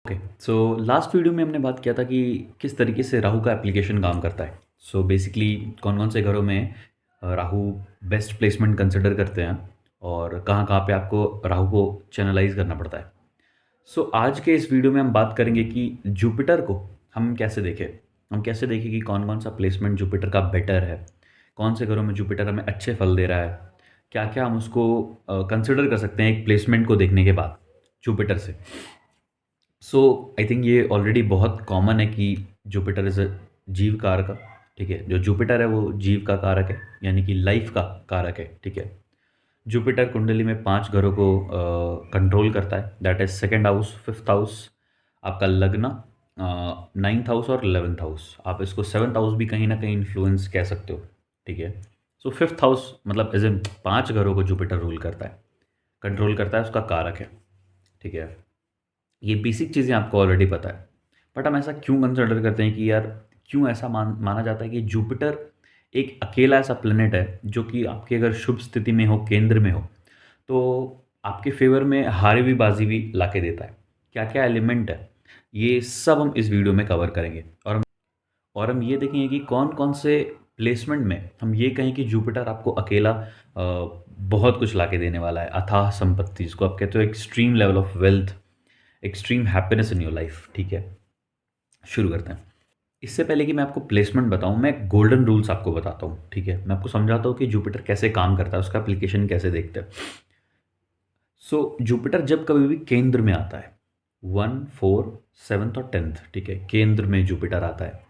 Okay. So last video में हमने बात किया था कि किस तरीके से राहु का एप्लीकेशन काम करता है। सो बेसिकली कौन कौन से घरों में राहु बेस्ट प्लेसमेंट कंसिडर करते हैं और कहाँ कहाँ पे आपको राहु को चैनलाइज करना पड़ता है। सो आज के इस वीडियो में हम बात करेंगे कि जुपिटर को हम कैसे देखें कि कौन कौन सा प्लेसमेंट जुपिटर का बेटर है, कौन से घरों में जुपिटर हमें अच्छे फल दे रहा है, क्या क्या हम उसको कंसिडर कर सकते हैं एक प्लेसमेंट को देखने के बाद जुपिटर से। सो आई थिंक ये ऑलरेडी बहुत कॉमन है कि जुपिटर इज़ अ जीव कारक। ठीक है, जो जुपिटर है वो जीव का कारक है, यानी कि लाइफ का कारक है। ठीक है, जुपिटर कुंडली में 5 घरों को कंट्रोल करता है, that is second house, fifth house, आपका लग्न, नाइन्थ हाउस और 11th हाउस। आप इसको 7th हाउस भी कहीं ना कहीं इन्फ्लुएंस कह सकते हो। ठीक है, सो फिफ्थ हाउस मतलब एज इन 5 घरों को जुपिटर रूल करता है, कंट्रोल करता है, उसका कारक है। ठीक है, ये बेसिक चीज़ें आपको ऑलरेडी पता है, बट हम ऐसा क्यों कंसिडर करते हैं कि यार क्यों ऐसा माना जाता है कि जुपिटर एक अकेला ऐसा प्लेनेट है जो कि आपकी अगर शुभ स्थिति में हो, केंद्र में हो, तो आपके फेवर में हारी हुई बाजी भी ला के देता है। क्या क्या एलिमेंट है, ये सब हम इस वीडियो में कवर करेंगे। और हम ये देखेंगे कि कौन कौन से प्लेसमेंट में हम ये कहें कि जुपिटर आपको अकेला बहुत कुछ ला के देने वाला है, अथाह संपत्ति, जिसको आप कहते हो extreme level of wealth, extreme happiness in your life. ठीक है, शुरू करते हैं। इससे पहले कि मैं आपको प्लेसमेंट बताऊं, मैं गोल्डन रूल्स आपको बताता हूं। ठीक है, मैं आपको समझाता हूं कि जुपिटर कैसे काम करता है, उसका एप्लीकेशन कैसे देखते हैं। सो जुपिटर जब कभी भी केंद्र में आता है, 1, 4, 7 और 10th, ठीक है, केंद्र में जुपिटर आता है,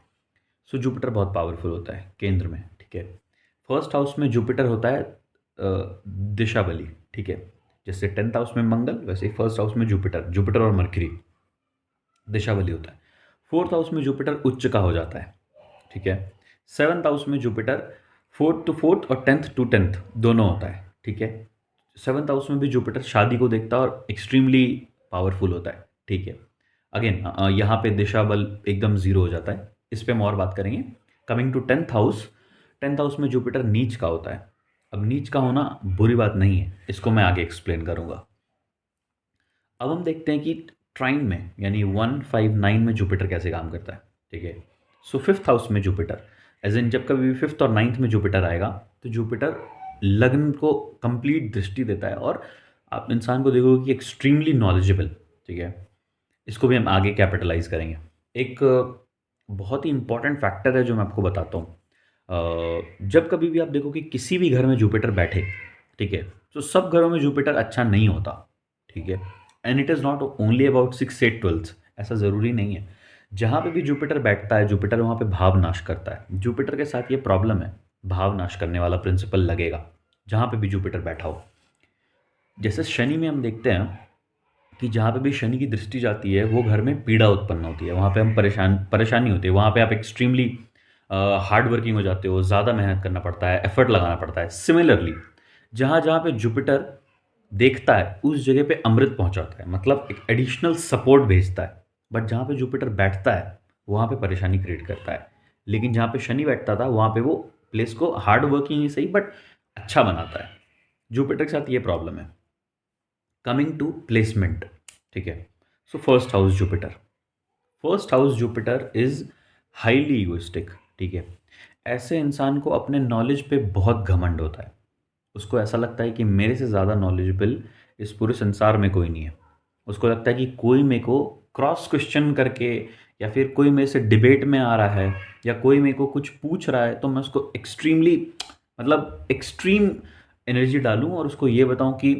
सो जुपिटर बहुत पावरफुल होता है केंद्र में। ठीक है, फर्स्ट हाउस में जुपिटर होता है दिशा बली। ठीक है, जैसे 10th हाउस में मंगल, वैसे ही फर्स्ट हाउस में जुपिटर, जुपिटर और मरकरी दिशा बली होता है। फोर्थ हाउस में जुपिटर उच्च का हो जाता है। ठीक है, 7th हाउस में जुपिटर फोर्थ टू फोर्थ और 10th टू 10th दोनों होता है। ठीक है, 7th हाउस में भी जुपिटर शादी को देखता है और एक्सट्रीमली पावरफुल होता है। ठीक है, अगेन यहाँ पे दिशा बल एकदम जीरो हो जाता है, इस पे हम और बात करेंगे। Coming to 10th house, 10th house में जुपिटर नीच का होता है। अब नीच का होना बुरी बात नहीं है, इसको मैं आगे एक्सप्लेन करूंगा। अब हम देखते हैं कि ट्राइन में यानी 1, 5, 9 में जुपिटर कैसे काम करता है। ठीक है, सो फिफ्थ हाउस में जुपिटर, एज इन जब कभी भी फिफ्थ और नाइन्थ में जुपिटर आएगा तो जुपिटर लग्न को कंप्लीट दृष्टि देता है और आप इंसान को देखोगे कि एक्सट्रीमली नॉलेजेबल। ठीक है, इसको भी हम आगे कैपिटलाइज करेंगे। एक बहुत ही इंपॉर्टेंट फैक्टर है जो मैं आपको बताता हूँ। जब कभी भी आप देखो कि किसी भी घर में जुपिटर बैठे, ठीक है, तो सब घरों में जुपिटर अच्छा नहीं होता। ठीक है, and it is not only about 6, 8, 12, ऐसा ज़रूरी नहीं है। जहाँ पे भी जुपिटर बैठता है, जुपिटर वहाँ पे भाव नाश करता है। जुपिटर के साथ ये प्रॉब्लम है, भाव नाश करने वाला प्रिंसिपल लगेगा जहाँ पे भी जुपिटर बैठा हो। जैसे शनि में हम देखते हैं कि जहाँ पे भी शनि की दृष्टि जाती है वो घर में पीड़ा उत्पन्न होती है, वहाँ पे हम परेशानी होती है, वहाँ पे आप एक्सट्रीमली हार्ड वर्किंग हो जाते हो, ज़्यादा मेहनत करना पड़ता है, एफर्ट लगाना पड़ता है। सिमिलरली जहाँ जहाँ पे जुपिटर देखता है उस जगह पे अमृत पहुँचाता है, मतलब एक एडिशनल सपोर्ट भेजता है। बट जहाँ पे जुपिटर बैठता है वहाँ पे परेशानी क्रिएट करता है। लेकिन जहाँ पे शनि बैठता था वहाँ पे वो प्लेस को हार्ड वर्किंग ही सही बट अच्छा बनाता है। जुपिटर के साथ ये प्रॉब्लम है। कमिंग टू प्लेसमेंट, ठीक है, so first house Jupiter is highly egoistic. ठीक है, ऐसे इंसान को अपने नॉलेज पे बहुत घमंड होता है। उसको ऐसा लगता है कि मेरे से ज़्यादा नॉलेजेबल इस पूरे संसार में कोई नहीं है। उसको लगता है कि कोई मेरे को क्रॉस क्वेश्चन करके, या फिर कोई मेरे से डिबेट में आ रहा है, या कोई मेरे को कुछ पूछ रहा है तो मैं उसको एक्सट्रीमली, मतलब एक्सट्रीम एनर्जी डालूं और उसको ये बताऊं कि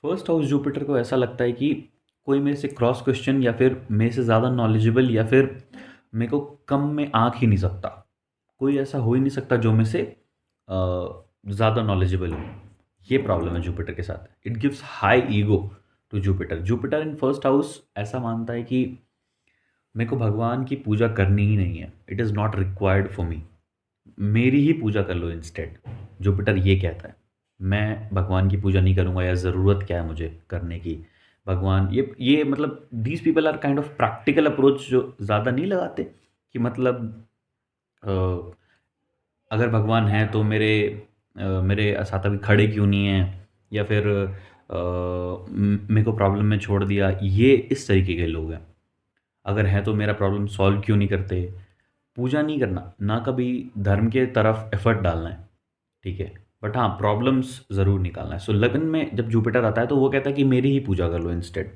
फर्स्ट हाउस जुपिटर को ऐसा लगता है कि कोई मेरे से क्रॉस क्वेश्चन या फिर मेरे से ज़्यादा नॉलेजेबल या फिर मेरे को कम में आंक ही नहीं सकता। कोई ऐसा हो ही नहीं सकता जो मेरे से ज़्यादा नॉलेजेबल हो। ये प्रॉब्लम है जुपिटर के साथ, it gives high ego to Jupiter. Jupiter in first house ऐसा मानता है कि मेरे को भगवान की पूजा करनी ही नहीं है, it is not required for me, मेरी ही पूजा कर लो इंस्टेड। जुपिटर ये कहता है, मैं भगवान की पूजा नहीं करूँगा, या ज़रूरत क्या है मुझे करने की। भगवान ये मतलब these people are kind of practical approach, जो ज़्यादा नहीं लगाते कि मतलब अ, अगर भगवान है तो मेरे साथ अभी खड़े क्यों नहीं है, या फिर मेरे को प्रॉब्लम में छोड़ दिया, ये इस तरीके के लोग हैं। अगर हैं तो मेरा प्रॉब्लम सॉल्व क्यों नहीं करते? पूजा नहीं करना, ना कभी धर्म के तरफ एफर्ट डालना है, ठीक है, बट हाँ प्रॉब्लम्स ज़रूर निकालना है। सो लगन में जब जुपिटर आता है तो वो कहता है कि मेरी ही पूजा कर लो instead.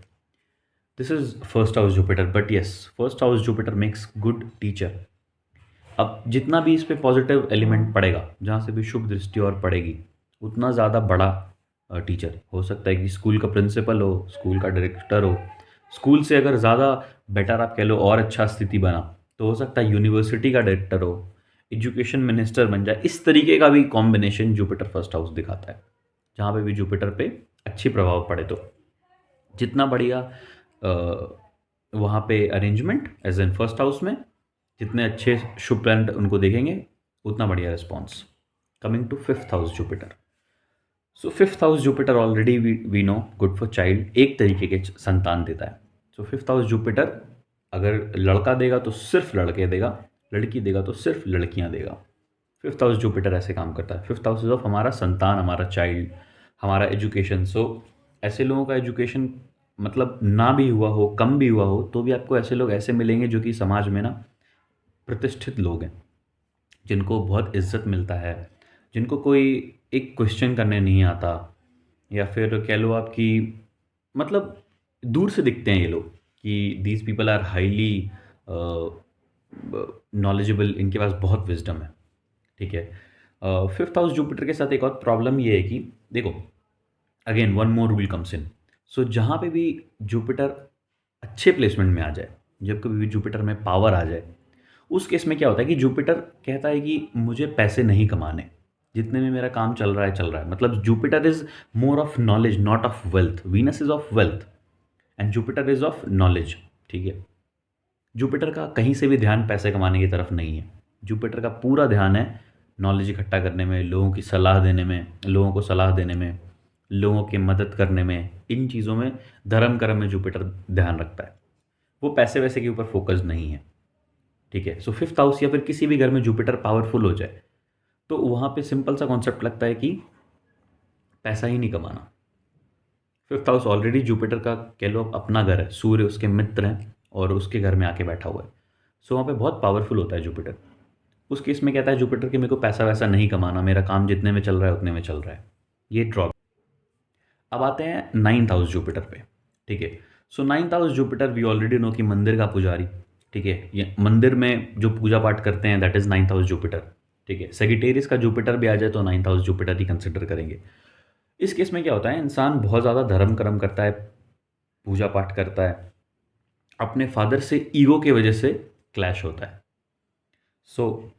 This is first house Jupiter, but yes, first house Jupiter makes good teacher. अब जितना भी इस पे पॉजिटिव एलिमेंट पड़ेगा, जहाँ से भी शुभ दृष्टि और पड़ेगी, उतना ज़्यादा बड़ा टीचर हो सकता है कि स्कूल का प्रिंसिपल हो, स्कूल का डायरेक्टर हो, स्कूल से अगर ज़्यादा बेटर आप कह लो और अच्छा स्थिति बना तो हो सकता है यूनिवर्सिटी का डायरेक्टर हो, एजुकेशन मिनिस्टर बन जाए। इस तरीके का भी कॉम्बिनेशन जुपिटर फर्स्ट हाउस दिखाता है, जहाँ पे भी जुपिटर पे अच्छी प्रभाव पड़े। तो जितना बढ़िया वहाँ पे arrangement as an first house में, जितने अच्छे शुभ प्लैनेट उनको देखेंगे, उतना बढ़िया response. Coming to fifth house Jupiter. So fifth house Jupiter already we know good for child, एक तरीके के संतान देता है। सो फिफ्थ हाउस जुपिटर अगर लड़का देगा तो सिर्फ लड़के देगा, लड़की देगा तो सिर्फ लड़कियां देगा। फिफ्थ हाउस जुपिटर ऐसे काम करता है। फिफ्थ हाउस ऑफ हमारा संतान, हमारा चाइल्ड, हमारा एजुकेशन। सो ऐसे लोगों का एजुकेशन मतलब ना भी हुआ हो, कम भी हुआ हो, तो भी आपको ऐसे लोग ऐसे मिलेंगे जो कि समाज में ना प्रतिष्ठित लोग हैं, जिनको बहुत इज्जत मिलता है, जिनको कोई एक क्वेश्चन करने नहीं आता, या फिर कह लो आप कि मतलब दूर से दिखते हैं ये लोग कि these people are highly knowledgeable, इनके पास बहुत विजडम है, ठीक है। फिफ्थ हाउस जुपिटर के साथ एक और प्रॉब्लम ये है कि देखो, again one more rule comes in. So जहाँ पे भी जुपिटर अच्छे प्लेसमेंट में आ जाए, जब कभी भी जुपिटर में पावर आ जाए, उस केस में क्या होता है कि जुपिटर कहता है कि मुझे पैसे नहीं कमाने, जितने में मेरा काम चल रहा है चल रहा है। मतलब Jupiter is more of knowledge, not of wealth. Venus is of wealth and Jupiter is of knowledge, ठीक है। जुपिटर का कहीं से भी ध्यान पैसे कमाने की तरफ नहीं है। जुपिटर का पूरा ध्यान है नॉलेज इकट्ठा करने में, लोगों की सलाह देने में, लोगों को सलाह देने में, लोगों की मदद करने में, इन चीज़ों में, धर्म कर्म में जुपिटर ध्यान रखता है। वो पैसे वैसे के ऊपर फोकस नहीं है, ठीक है। सो फिफ्थ हाउस या फिर किसी भी घर में जुपिटर पावरफुल हो जाए तो वहाँ पे सिंपल सा कॉन्सेप्ट लगता है कि पैसा ही नहीं कमाना। फिफ्थ हाउस ऑलरेडी जुपिटर का कह लो अपना घर है, सूर्य उसके मित्र हैं और उसके घर में आके बैठा हुआ है। सो वहाँ पे बहुत पावरफुल होता है जुपिटर। उस केस में कहता है जुपिटर कि मेरे को पैसा वैसा नहीं कमाना, मेरा काम जितने में चल रहा है उतने में चल रहा है। ये ड्रॉप। अब आते हैं नाइन्थ हाउस जुपिटर पे, ठीक है। So ninth house Jupiter we already know कि मंदिर का पुजारी, ठीक है, ये मंदिर में जो पूजा पाठ करते हैं that is ninth house Jupiter, ठीक है। सेगिटेरियस का जुपिटर भी आ जाए तो नाइन्थ हाउस जुपिटर ही कंसिडर करेंगे। इस केस में क्या होता है, इंसान बहुत ज़्यादा धर्म कर्म करता है, पूजा पाठ करता है, अपने फादर से ईगो की वजह से क्लैश होता है। सो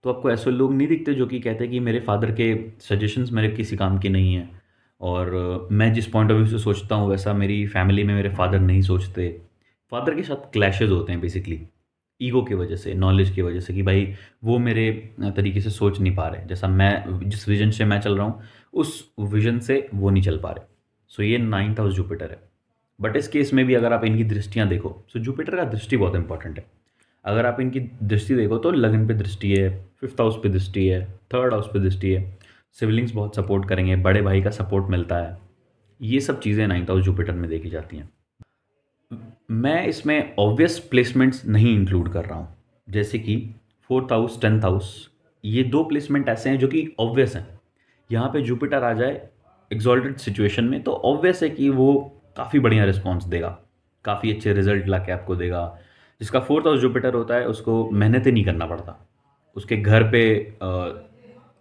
तो आपको ऐसे लोग नहीं दिखते जो कि कहते हैं कि मेरे फादर के सजेशंस मेरे किसी काम के नहीं हैं, और मैं जिस पॉइंट ऑफ व्यू से सोचता हूँ वैसा मेरी फैमिली में मेरे फादर नहीं सोचते। फादर के साथ क्लैशेज होते हैं बेसिकली ईगो की वजह से, नॉलेज की वजह से, कि भाई वो मेरे तरीके से सोच नहीं पा रहे, जैसा मैं जिस विजन से मैं चल रहा हूँ उस विजन से वो नहीं चल पा रहे। सो ये नाइन्थ हाउस जुपिटर है। बट इस केस में भी अगर आप इनकी दृष्टियाँ देखो, सो जुपिटर का दृष्टि बहुत इंपॉर्टेंट है। अगर आप इनकी दृष्टि देखो तो लगन पे दृष्टि है, फिफ्थ हाउस पे दृष्टि है, थर्ड हाउस पे दृष्टि है, सिबलिंग्स बहुत सपोर्ट करेंगे, बड़े भाई का सपोर्ट मिलता है। ये सब चीज़ें नाइन्थ हाउस जुपिटर में देखी जाती हैं। मैं इसमें ऑब्वियस प्लेसमेंट्स नहीं इंक्लूड कर रहा हूँ, जैसे कि फोर्थ हाउस, टेंथ हाउस, ये दो प्लेसमेंट ऐसे हैं जो कि ऑब्वियस हैं। यहाँ पे जुपिटर आ जाए एग्जॉल्टेड सिचुएशन में तो ऑब्वियस है कि वो काफ़ी बढ़िया रिस्पॉन्स देगा, काफ़ी अच्छे रिजल्ट ला के आपको देगा। जिसका फोर्थ हाउस जुपिटर होता है उसको मेहनत ही नहीं करना पड़ता, उसके घर पे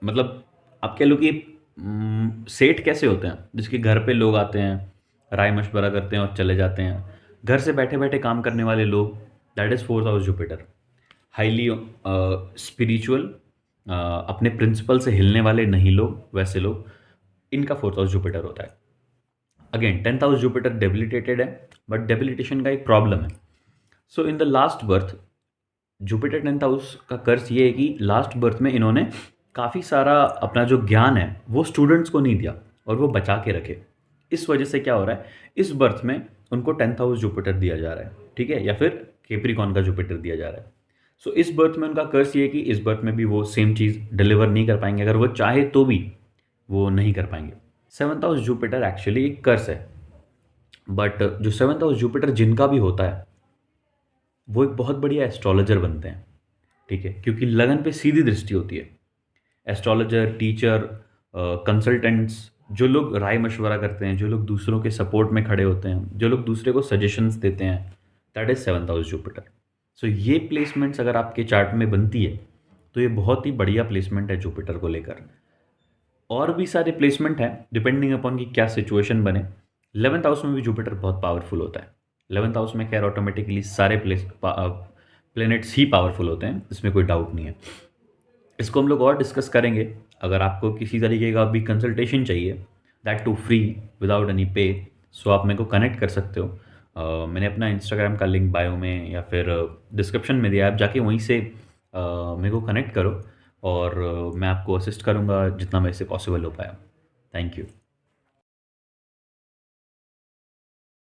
मतलब आप कह लो कि सेठ कैसे होते हैं, जिसके घर पे लोग आते हैं, राय मशवरा करते हैं और चले जाते हैं, घर से बैठे बैठे काम करने वाले लोग, that is fourth house Jupiter. Highly spiritual, अपने प्रिंसिपल से हिलने वाले नहीं लोग, वैसे लोग, इनका फोर्थ हाउस जुपिटर होता है। Again tenth house Jupiter debilitated है, बट डेबिलिटेशन का एक प्रॉब्लम है। So in the last birth Jupiter tenth house का कर्स ये है कि लास्ट बर्थ में इन्होंने काफ़ी सारा अपना जो ज्ञान है वो स्टूडेंट्स को नहीं दिया और वो बचा के रखे। इस वजह से क्या हो रहा है, इस बर्थ में उनको टेंथ हाउस जुपिटर दिया जा रहा है, ठीक है, या फिर केप्रिकॉन का जुपिटर दिया जा रहा है। सो इस बर्थ में उनका कर्स ये है कि इस बर्थ में भी वो सेम चीज़ डिलीवर नहीं कर पाएंगे, अगर वो चाहे तो भी वो नहीं कर पाएंगे। सेवन्थ हाउस जुपिटर एक्चुअली एक कर्स है, बट जो सेवन्थ हाउस जुपिटर जिनका भी होता है वो एक बहुत बढ़िया एस्ट्रोलॉजर बनते हैं, ठीक है, क्योंकि लगन पे सीधी दृष्टि होती है। एस्ट्रोलॉजर, टीचर, कंसल्टेंट्स, जो लोग राय मशवरा करते हैं, जो लोग दूसरों के सपोर्ट में खड़े होते हैं, जो लोग दूसरे को सजेशंस देते हैं, that is seventh house Jupiter. So ये प्लेसमेंट्स अगर आपके चार्ट में बनती है तो ये बहुत ही बढ़िया प्लेसमेंट है जुपिटर को लेकर। और भी सारे प्लेसमेंट हैं डिपेंडिंग अपॉन कि क्या सिचुएशन बने। 11th हाउस में भी जुपिटर बहुत पावरफुल होता है। 11th हाउस में खैर ऑटोमेटिकली सारे प्लेनेट्स ही पावरफुल होते हैं, इसमें कोई डाउट नहीं है। इसको हम लोग और डिस्कस करेंगे। अगर आपको किसी तरीके का भी कंसल्टेशन चाहिए, that too free without any pay, so आप मेरे को कनेक्ट कर सकते हो। मैंने अपना इंस्टाग्राम का लिंक बायो में या फिर डिस्क्रिप्शन में दिया है, आप जाके वहीं से मेरे को कनेक्ट करो और मैं आपको असिस्ट करूँगा जितना मेरे से पॉसिबल हो पाया। Thank you.